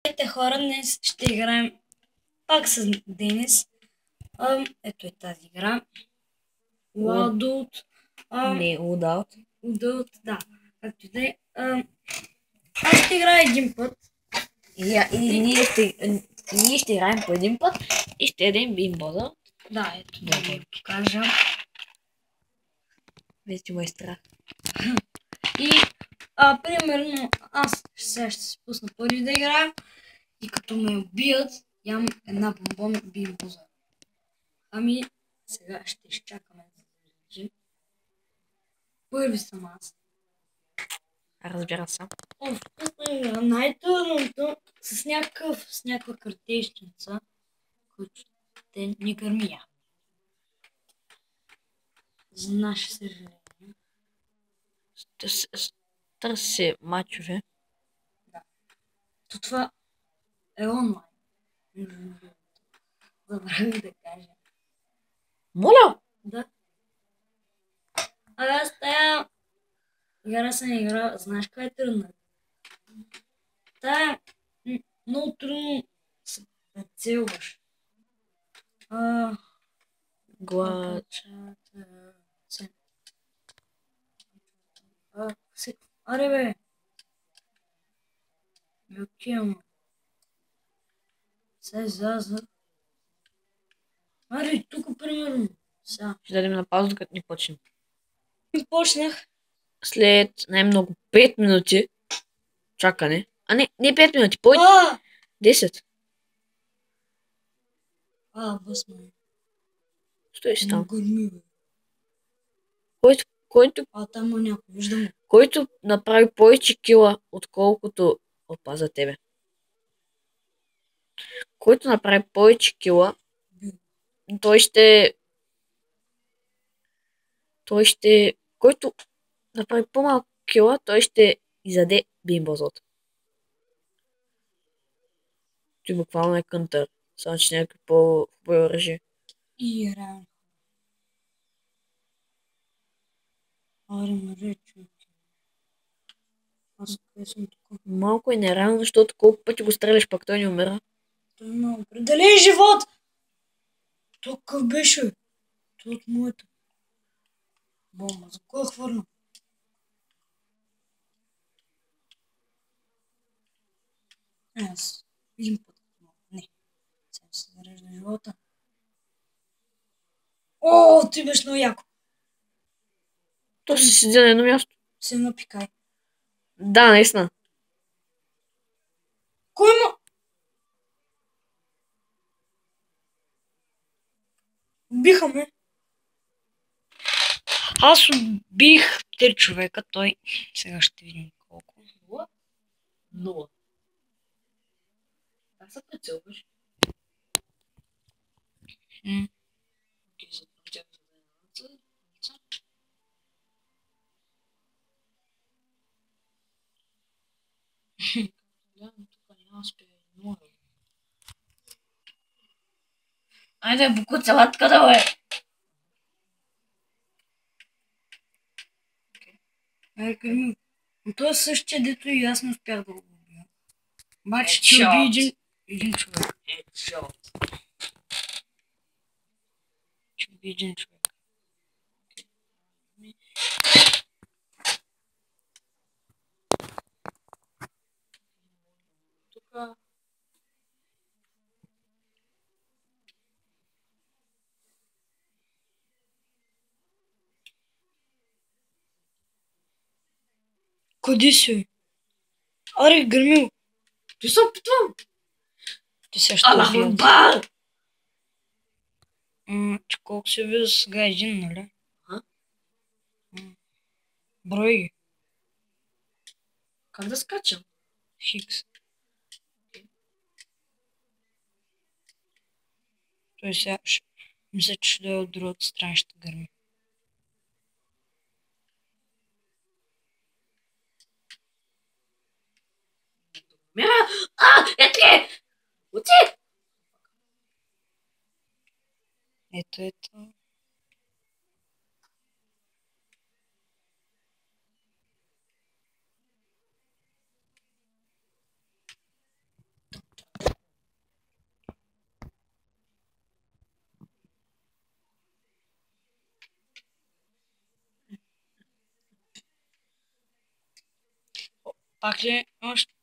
Здравейте хора, днес ще играем пак с Денис. Ето е тази игра. Ладут. Не, Удалт. Удалт, да. Както и да е. Аз ще играя един път. Ние ще играем по един път и ще ядем бимбоза. Да, ето да ви покажа. Вече му е страх. И примерно аз сега ще се пусна първи да играя. И като ме убият, ям една бомбона бимбоза. Сега ще изчакаме да се. Първи съм аз. Разбира се. Най-трудното с някаква картечница, която те ни кърмия. За наше съжаление. Търси мачове. Да. То това е онлайн. Забравих да кажа. Моля! Да. Аз тая игра съм играл, знаеш каква е трудна? Тая много трудно се прецелваш. Глад. Аре бе! Милкия. Сега изляза. Аре, тук примерно. Сега. Ще дадем на пауза, докато ни почнем. Почнах. След най-много 5 минути чакане. Не 5 минути, повече. 10. Възма. Стой си там. Гърми, бе. Там има някой, виждам. Който направи повече кила, отколкото опа за тебе. Който направи повече кила, той ще... Който направи по-малко кила, той ще изяде бимбозот. Той буквално е кънтър. Само че някакви по-хубави оръжие. И реално. Аре, нали, човек. Аз къде съм тук? Малко е нереално, защото колко пъти го стреляш, пак той не умира. Той има определен живот! То какъв беше? Той от моята. Бомба, за кой е хвърна? Аз един път. Не. Сега се зарежда живота. О, ти беше много яко. То си седи на едно място. Се напикай. Да, наистина. Кой има? Убиха ме. Аз убих 3 човека, той. Сега ще видим колко. 0. Как се прецелваш? Айде, букуца, латка да бе! Но той е същия, дето и аз не успях да го убия. Обаче ти уби един човек. Ти уби един човек. Тука... Къде си? Аре, гърмил. Ти се опитвам! Ти сега ще убия. Че колко се вижда сега един, нали? Брой ги. Как да скачам? Хикс. Той сега мисля, че ще дойде от другата страна, ще гърми. Ето! Оти! Ето. Пак ли?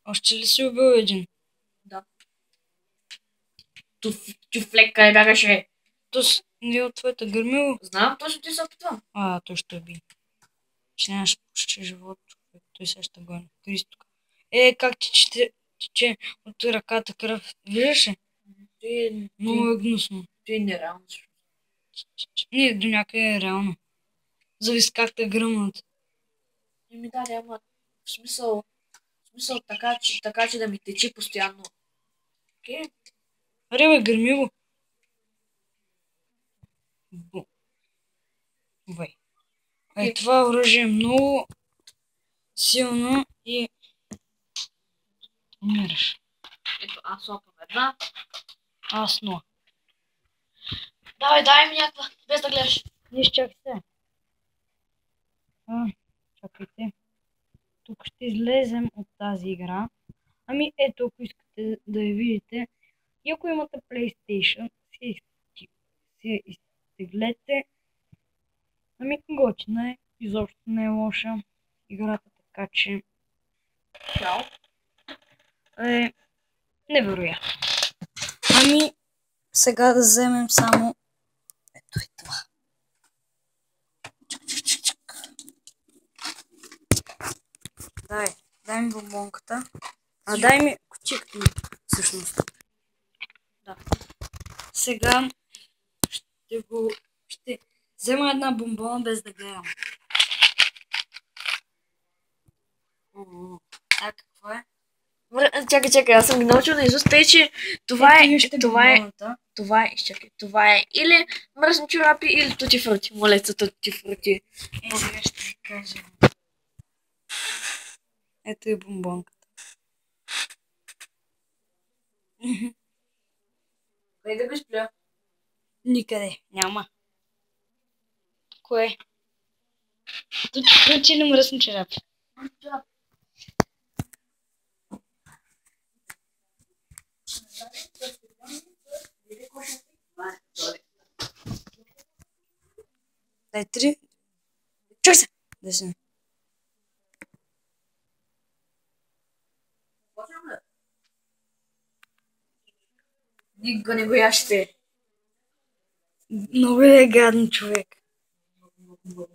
Още ли си убил един? Да. Тюфлек, къде бягаше? То не е от твоята гърмило. Знам, точно ти се опитвам. Той ще би. Че нямаш почти живот, човек. Той сега ще гони. Кристо. Как ти тече от ръката кръв. Виждаш ли? Много е гнусно. Той е нереално. Не, до някъде е реално. Зависи как те гръмнат. Ми да, няма в смисъл така, че да ми тече постоянно. Окей? Аре бе, гърми го. Вай. Това оръжие е много силно и умираш. Ето, аз лапам една. Аз нула. Дай ми някаква, без да гледаш. Не чакайте. Чакайте. Тук ще излезем от тази игра. Ето, ако искате да я видите. И ако имате PlayStation, си изтеглете. Готина е. Изобщо не е лоша играта, така че... Чао. Невероятно. Сега да вземем само... Ето и това. Дай ми бомбонката. Дай ми кутийката ми, всъщност. Да. Сега ще взема една бомбона без да гледам. Какво е? Чакай, аз съм ги научил на изуст, тъй че това е или мръсни чорапи, или тути фрути. Моля се, тути фрути. Сега ще ви кажа. Ето и бомбонката. Къде да го изпля? Никъде, няма. Кое? Тути фрути или мръсни чорапи? Дай 3. Чуй се! Дай се. Никога не го яще. Много е гадно, човек. Много.